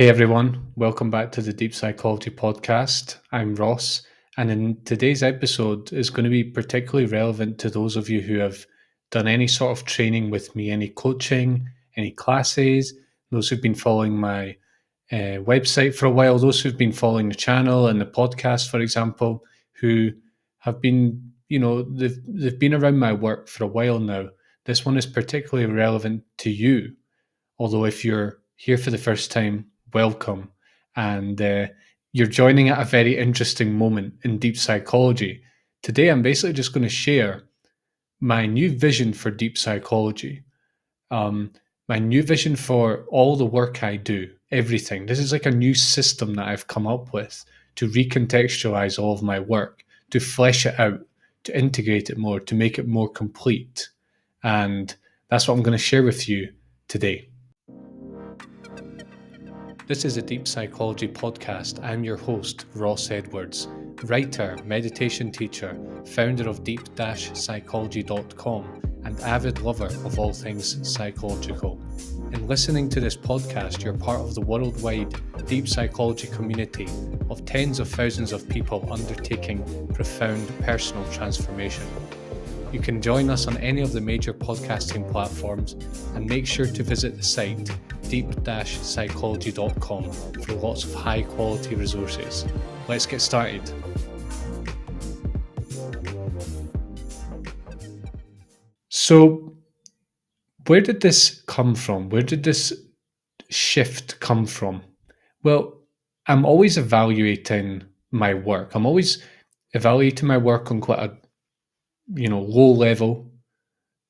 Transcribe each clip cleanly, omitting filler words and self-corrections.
Hey everyone, welcome back to the Deep Psychology Podcast. I'm Ross, and in today's episode is going to be particularly relevant to those of you who have done any sort of training with me, any coaching, any classes, those who've been following my website for a while, those who've been following the channel and the podcast, for example, who have been, they've been around my work for a while now. This one is particularly relevant to you. Although, if you're here for the first time, welcome. And you're joining at a very interesting moment in deep psychology. Today, I'm basically just going to share my new vision for deep psychology, um, my new vision for all the work I do, everything. This is like a new system that I've come up with to recontextualize all of my work, to flesh it out, to integrate it more, to make it more complete. And that's what I'm going to share with you today. This is a Deep Psychology podcast. I'm your host, Ross Edwards, writer, meditation teacher, founder of deep-psychology.com, and avid lover of all things psychological. In listening to this podcast, you're part of the worldwide deep psychology community of tens of thousands of people undertaking profound personal transformation. You can join us on any of the major podcasting platforms, and make sure to visit the site deep-psychology.com for lots of high quality resources. Let's get started. So, where did this come from? Where did this shift come from? Well, I'm always evaluating my work. I'm always evaluating my work on quite a low level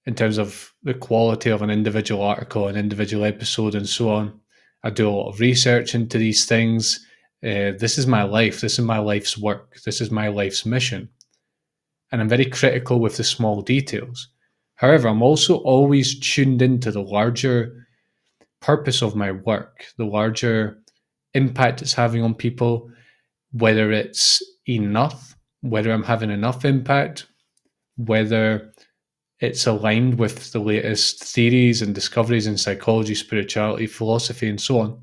in terms of the quality of an individual article, an individual episode, and so on. I do a lot of research into these things. This is my life. This is my life's work. This is my life's mission. And I'm very critical with the small details. However, I'm also always tuned into the larger purpose of my work, the larger impact it's having on people, whether it's enough, whether I'm having enough impact, whether it's aligned with the latest theories and discoveries in psychology, spirituality, philosophy, and so on.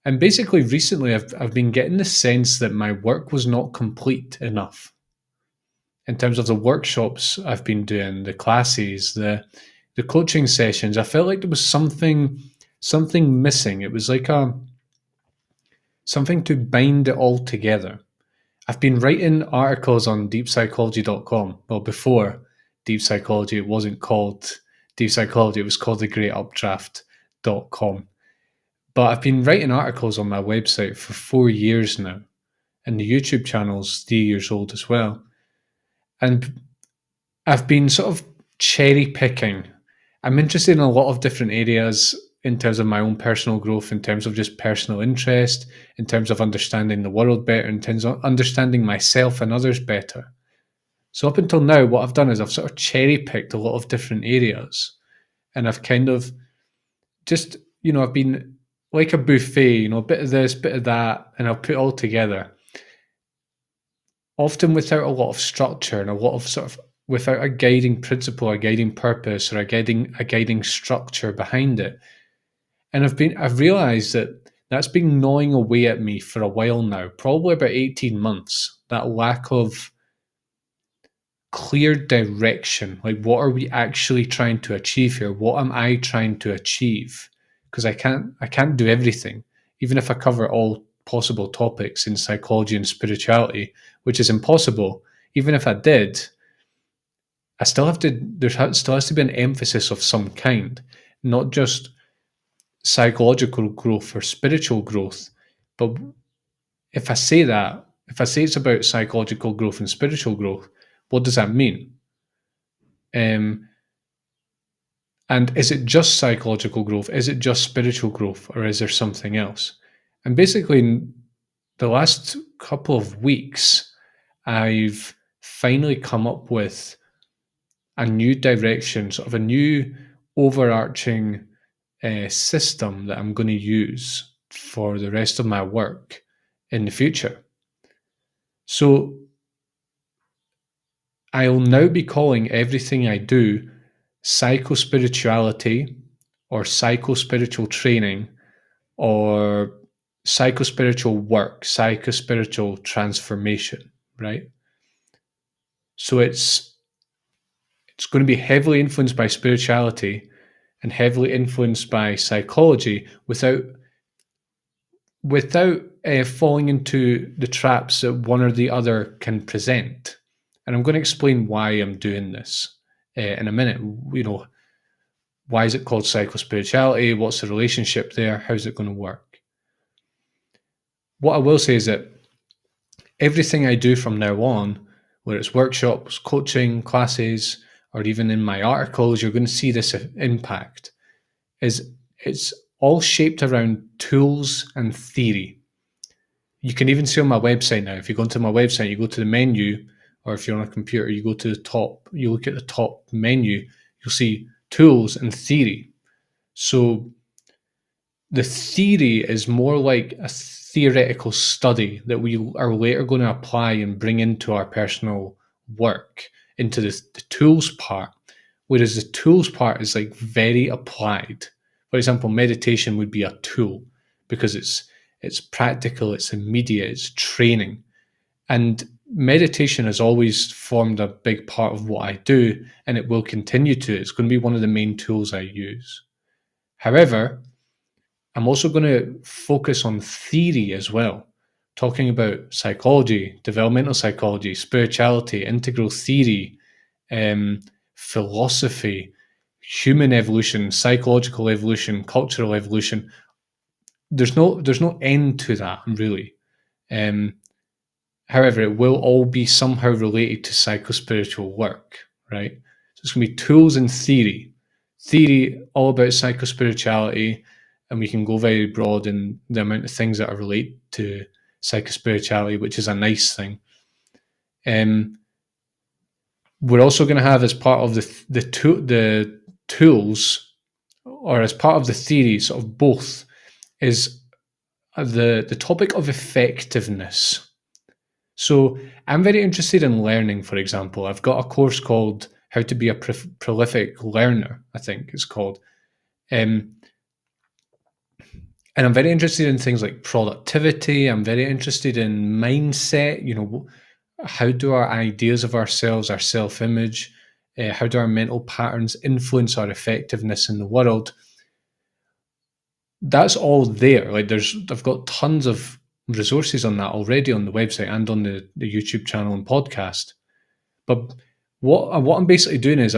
And basically, recently, I've been getting the sense that my work was not complete enough. In terms of the workshops I've been doing, the classes, the coaching sessions, I felt like there was something missing. It was like something to bind it all together. I've been writing articles on deeppsychology.com. Well, before Deep Psychology, it wasn't called Deep Psychology, it was called thegreatupdraft.com. But I've been writing articles on my website for 4 years now, and the YouTube channel's 3 years old as well. And I've been sort of cherry picking. I'm interested in a lot of different areas in terms of my own personal growth, in terms of just personal interest, in terms of understanding the world better, in terms of understanding myself and others better. So up until now, what I've done is I've sort of cherry picked a lot of different areas, and I've kind of just, I've been like a buffet, a bit of this, bit of that, and I'll put it all together. Often without a lot of structure and a lot of sort of without a guiding principle, a guiding purpose, or a guiding structure behind it. And I've realized that that's been gnawing away at me for a while now, probably about 18 months, that lack of clear direction. Like, what are we actually trying to achieve here? What am I trying to achieve? Because I can't do everything, even if I cover all possible topics in psychology and spirituality, which is impossible. Even if I did, there still has to be an emphasis of some kind, not just psychological growth or spiritual growth. But if I say it's about psychological growth and spiritual growth, what does that mean? And is it just psychological growth? Is it just spiritual growth? Or is there something else? And basically, in the last couple of weeks, I've finally come up with a new direction, sort of a new overarching system that I'm going to use for the rest of my work in the future. So I'll now be calling everything I do psychospirituality or psychospiritual training, or psychospiritual work, psychospiritual transformation, right? So it's going to be heavily influenced by spirituality and heavily influenced by psychology without falling into the traps that one or the other can present. And I'm going to explain why I'm doing this in a minute. You know, why is it called psychospirituality? What's the relationship there? How's it going to work? What I will say is that everything I do from now on, whether it's workshops, coaching, classes, or even in my articles, you're going to see this impact. Is it's all shaped around tools and theory. You can even see on my website now, if you go into my website, you go to the menu, or if you're on a computer, you go to the top, you look at the top menu, you'll see tools and theory. So the theory is more like a theoretical study that we are later going to apply and bring into our personal work, into the tools part. Whereas the tools part is like very applied. For example, meditation would be a tool because it's practical, it's immediate, it's training. And meditation has always formed a big part of what I do, and it will continue to. It's going to be one of the main tools I use. However, I'm also going to focus on theory as well, talking about psychology, developmental psychology, spirituality, integral theory, um, philosophy, human evolution, psychological evolution, cultural evolution. There's no end to that really. Um, However, it will all be somehow related to psychospiritual work, right? So it's going to be tools and theory. Theory all about psychospirituality, and we can go very broad in the amount of things that are related to psychospirituality, which is a nice thing. Um, we're also going to have as part of the tools, or as part of the theory, sort of both, is the topic of effectiveness. So I'm very interested in learning, for example. I've got a course called How to Be a Prolific Learner, I think it's called. Um, and I'm very interested in things like productivity. I'm very interested in mindset. You know, how do our ideas of ourselves, our self image, how do our mental patterns influence our effectiveness in the world? That's all there. Like I've got tons of resources on that already on the website and on the YouTube channel and podcast. But what I'm basically doing is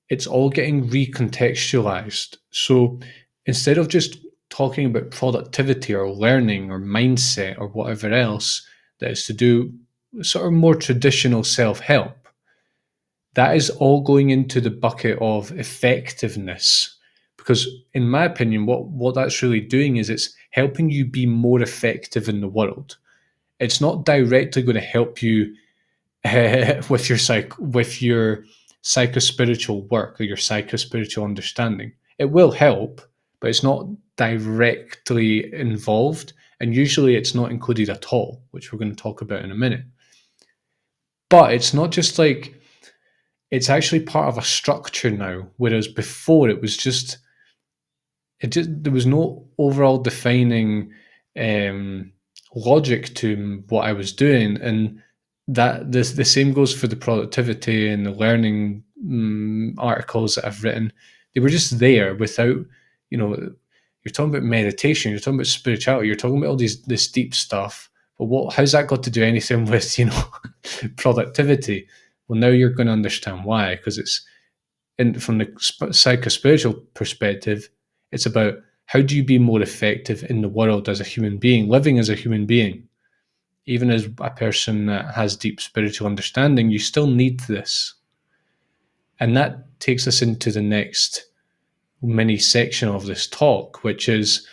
it's all getting recontextualized. So instead of just talking about productivity or learning or mindset or whatever else that is to do sort of more traditional self-help, that is all going into the bucket of effectiveness. Because in my opinion, what that's really doing is it's helping you be more effective in the world. It's not directly going to help you with your psychospiritual work or your psychospiritual understanding. It will help, but it's not directly involved, and usually it's not included at all, which we're going to talk about in a minute. But it's not just like it's actually part of a structure now, whereas before it just there was no overall defining um, logic to what I was doing, and that the same goes for the productivity and the learning articles that I've written. They were just there without, you know, you're talking about meditation, you're talking about spirituality, you're talking about all this deep stuff. But how's that got to do anything with productivity? Well, now you're going to understand why, because it's from the psychospiritual perspective, it's about how do you be more effective in the world as a human being, living as a human being. Even as a person that has deep spiritual understanding, you still need this. And that takes us into the next mini section of this talk, which is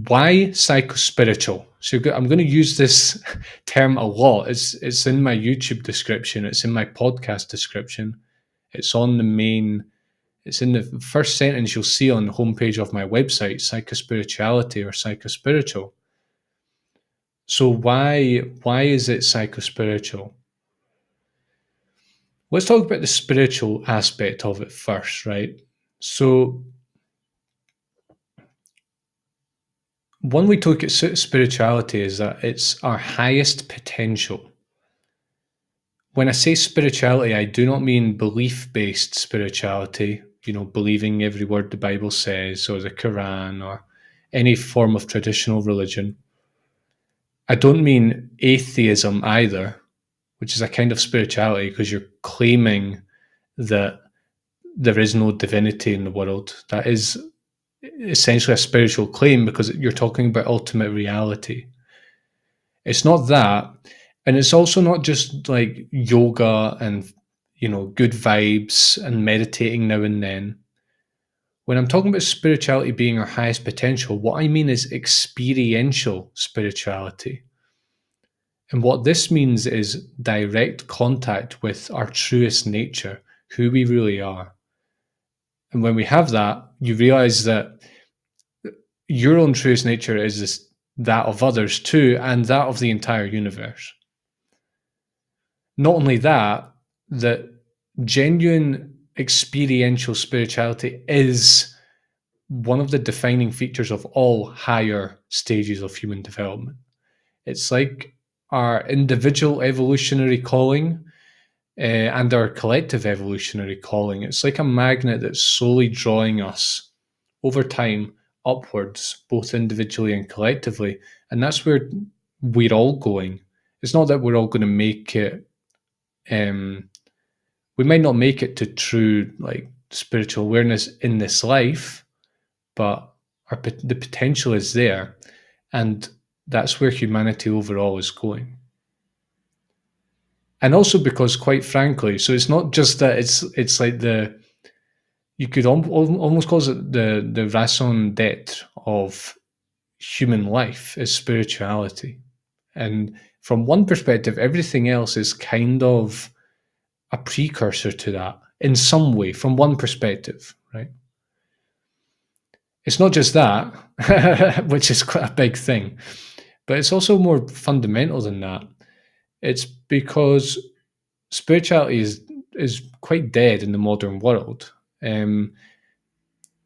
why psychospiritual. So I'm going to use this term a lot. It's in my YouTube description, it's in my podcast description, it's on the main. It's in the first sentence you'll see on the homepage of my website, Psychospirituality or Psychospiritual. So why is it psychospiritual? Let's talk about the spiritual aspect of it first, right? So One way to look at spirituality is that it's our highest potential. When I say spirituality, I do not mean belief based spirituality, believing every word the Bible says or the Quran or any form of traditional religion. I don't mean atheism either, which is a kind of spirituality because you're claiming that there is no divinity in the world. That is essentially a spiritual claim because you're talking about ultimate reality. It's not that. And it's also not just like yoga and, good vibes and meditating now and then. When I'm talking about spirituality being our highest potential, what I mean is experiential spirituality. And what this means is direct contact with our truest nature, who we really are. And when we have that, you realize that your own truest nature is that of others too, and that of the entire universe. Not only that, that genuine experiential spirituality is one of the defining features of all higher stages of human development. It's like our individual evolutionary calling and our collective evolutionary calling. It's like a magnet that's slowly drawing us over time upwards, both individually and collectively. And that's where we're all going. It's not that we're all going to make it. We might not make it to true like spiritual awareness in this life, but the potential is there, and that's where humanity overall is going. And also because, quite frankly, so it's not just that it's like the you could almost call it the raison d'être of human life is spirituality. And from one perspective, everything else is kind of a precursor to that in some way, from one perspective, right? It's not just that, which is quite a big thing, but it's also more fundamental than that. It's because spirituality is quite dead in the modern world.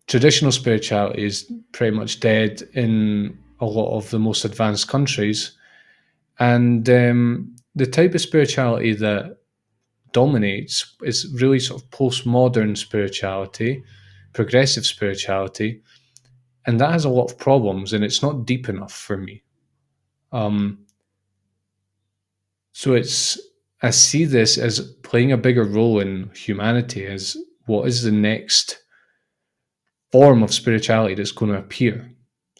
Traditional spirituality is pretty much dead in a lot of the most advanced countries, and the type of spirituality that dominates is really sort of postmodern spirituality, progressive spirituality, and that has a lot of problems, and it's not deep enough for me. Um, so it's I see this as playing a bigger role in humanity as what is the next form of spirituality that's going to appear,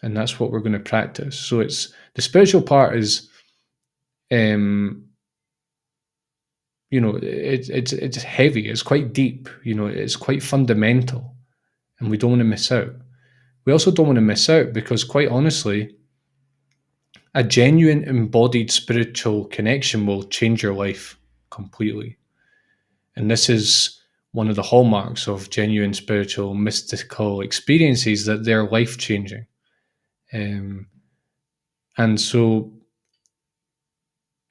and that's what we're going to practice. So it's the spiritual part is, um, it's heavy, it's quite deep, it's quite fundamental, and we don't want to miss out. We also don't want to miss out because, quite honestly, a genuine embodied spiritual connection will change your life completely. And this is one of the hallmarks of genuine spiritual mystical experiences, that they're life changing. Um, and so,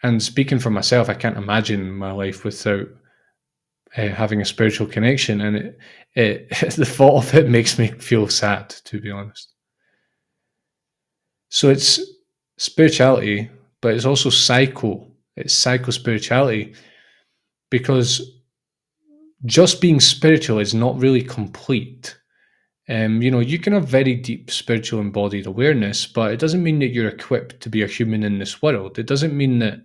and speaking for myself, I can't imagine my life without having a spiritual connection. And the thought of it makes me feel sad, to be honest. So it's spirituality, but it's also it's psychospirituality, because just being spiritual is not really complete. You can have very deep spiritual embodied awareness, but it doesn't mean that you're equipped to be a human in this world. It doesn't mean that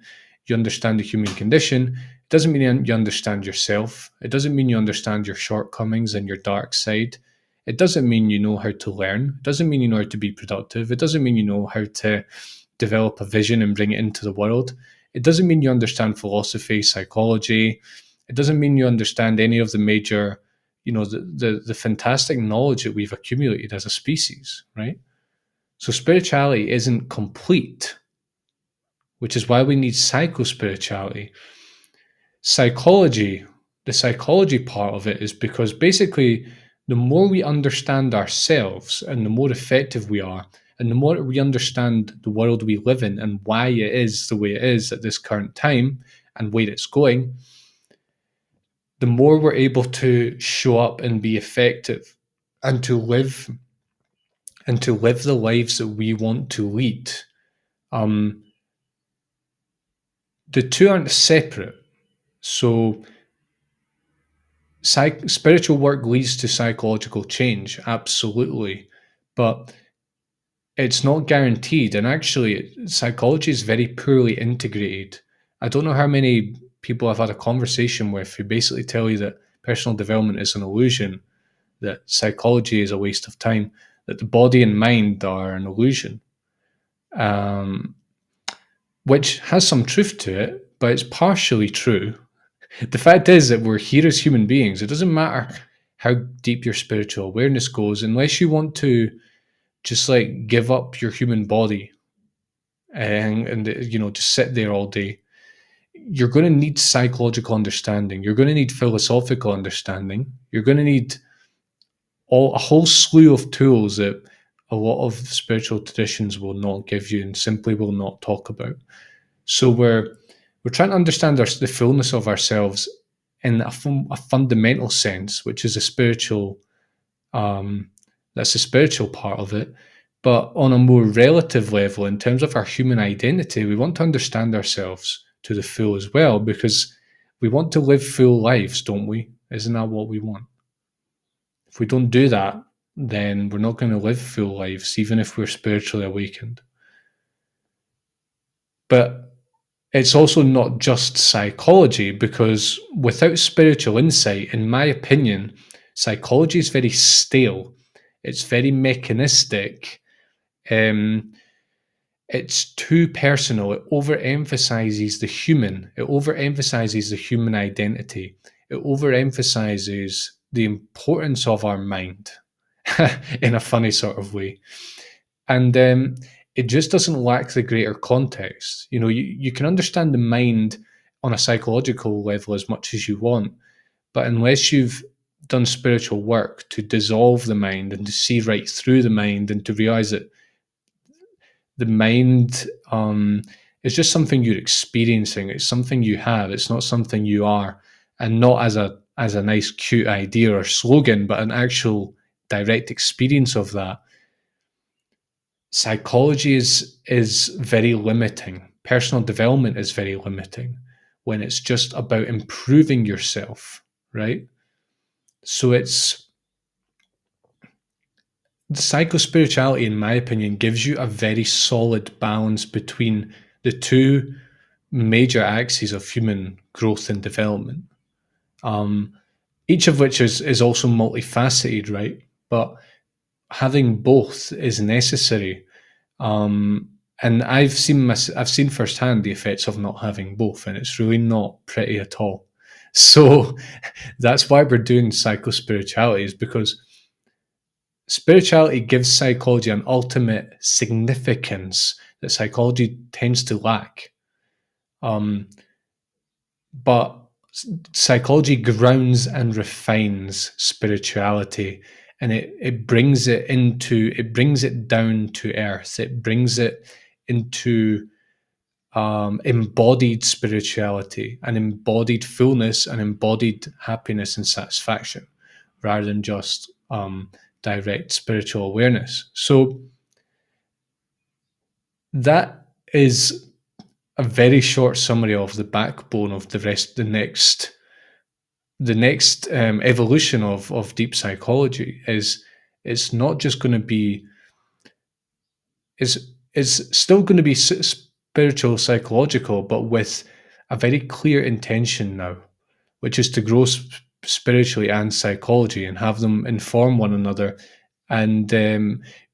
you understand the human condition. It doesn't mean you understand yourself. It doesn't mean you understand your shortcomings and your dark side. It doesn't mean you know how to learn. It doesn't mean you know how to be productive. It doesn't mean you know how to develop a vision and bring it into the world. It doesn't mean you understand philosophy, psychology. It doesn't mean you understand any of the major, the fantastic knowledge that we've accumulated as a species, right? So spirituality isn't complete, which is why we need psychospirituality. Psychology, the psychology part of it is because basically the more we understand ourselves and the more effective we are, and the more we understand the world we live in and why it is the way it is at this current time and where it's going, the more we're able to show up and be effective and to live and to live the lives that we want to lead, um, the two aren't separate. So, spiritual work leads to psychological change, absolutely, but it's not guaranteed. And actually, psychology is very poorly integrated. I don't know how many people I've had a conversation with who basically tell you that personal development is an illusion, that psychology is a waste of time, that the body and mind are an illusion, um, which has some truth to it, but it's partially true. The fact is that we're here as human beings. It doesn't matter how deep your spiritual awareness goes, unless you want to just like give up your human body and just sit there all day. You're going to need psychological understanding. You're going to need philosophical understanding. You're going to need a whole slew of tools that a lot of spiritual traditions will not give you and simply will not talk about. So we're trying to understand the fullness of ourselves in a fundamental sense, which is a spiritual. That's the spiritual part of it. But on a more relative level, in terms of our human identity, we want to understand ourselves to the full as well, because we want to live full lives, don't we? Isn't that what we want? If we don't do that, then we're not going to live full lives, even if we're spiritually awakened. But it's also not just psychology, because without spiritual insight, in my opinion, psychology is very stale. It's very mechanistic. Um, it's too personal. It overemphasizes the human. It overemphasizes the human identity. It overemphasizes the importance of our mind in a funny sort of way. And it just doesn't lack the greater context. You can understand the mind on a psychological level as much as you want, but unless you've done spiritual work to dissolve the mind and to see right through the mind and to realize that the mind is just something you're experiencing, it's something you have, it's not something you are, and not as a nice cute idea or slogan, but an actual direct experience of that. Psychology is very limiting. Personal development is very limiting when it's just about improving yourself, right? So it's psychospirituality, in my opinion, gives you a very solid balance between the two major axes of human growth and development. Um, each of which is also multifaceted, right? But having both is necessary. Um, and I've seen firsthand the effects of not having both, and it's really not pretty at all. So that's why we're doing psychospirituality, is because spirituality gives psychology an ultimate significance that psychology tends to lack. Um, but psychology grounds and refines spirituality, and it brings it down to earth. It brings it into embodied spirituality and embodied fullness and embodied happiness and satisfaction, rather than just direct spiritual awareness. So that is a very short summary of the backbone of the next evolution of deep psychology. Is it's not just going to be is still going to be spiritual psychological, but with a very clear intention now, which is to grow spiritually and psychology and have them inform one another, and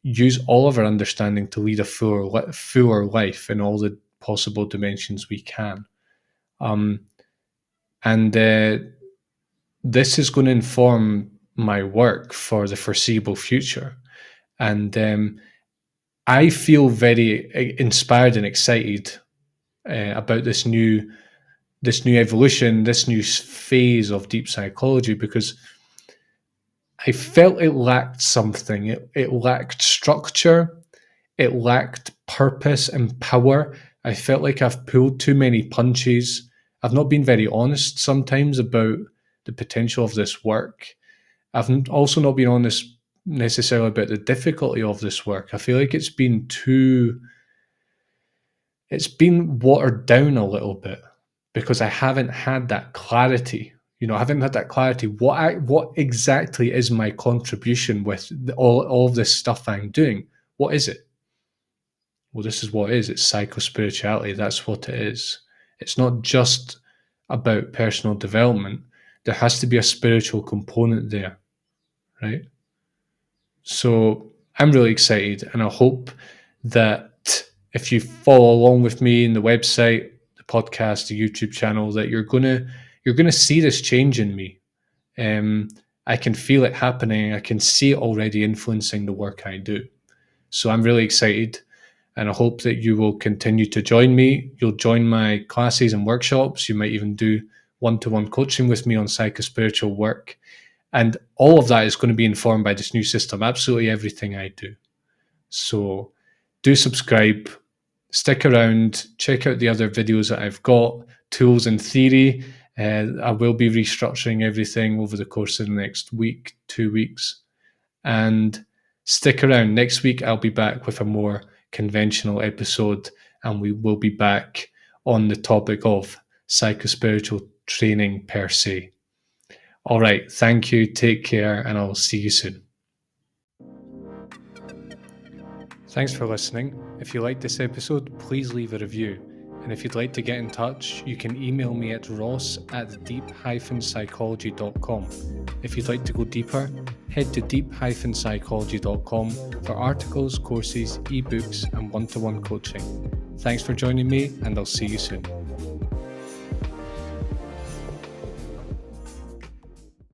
use all of our understanding to lead a fuller life in all the possible dimensions we can. Um, and this is going to inform my work for the foreseeable future. And I feel very inspired and excited about this new evolution, this new phase of deep psychology, because I felt it lacked something. It lacked structure. It lacked purpose and power. I felt like I've pulled too many punches. I've not been very honest sometimes about the potential of this work. I've also not been honest necessarily about the difficulty of this work. I feel like it's been watered down a little bit because I haven't had that clarity. I haven't had that clarity. What exactly is my contribution with all of this stuff I'm doing? What is it? Well, this is what it is. It's psychospirituality. That's what it is. It's not just about personal development. There has to be a spiritual component there, right? So I'm really excited, and I hope that if you follow along with me in the website, the podcast, the YouTube channel, that you're gonna see this change in me. I can feel it happening. I can see it already influencing the work I do. So I'm really excited, and I hope that you will continue to join me. You'll join my classes and workshops. You might even do one-to-one coaching with me on psychospiritual work. And all of that is going to be informed by this new system, absolutely everything I do. So do subscribe, stick around, check out the other videos that I've got, tools and theory. I will be restructuring everything over the course of the next week, 2 weeks. And stick around. Next week, I'll be back with a more conventional episode, and we will be back on the topic of psychospiritual training per se. All right. Thank you. Take care, and I'll see you soon. Thanks for listening. If you liked this episode, please leave a review. And if you'd like to get in touch, you can email me at ross@deep-psychology.com. If you'd like to go deeper, head to deep-psychology.com for articles, courses, ebooks, and one-to-one coaching. Thanks for joining me, and I'll see you soon.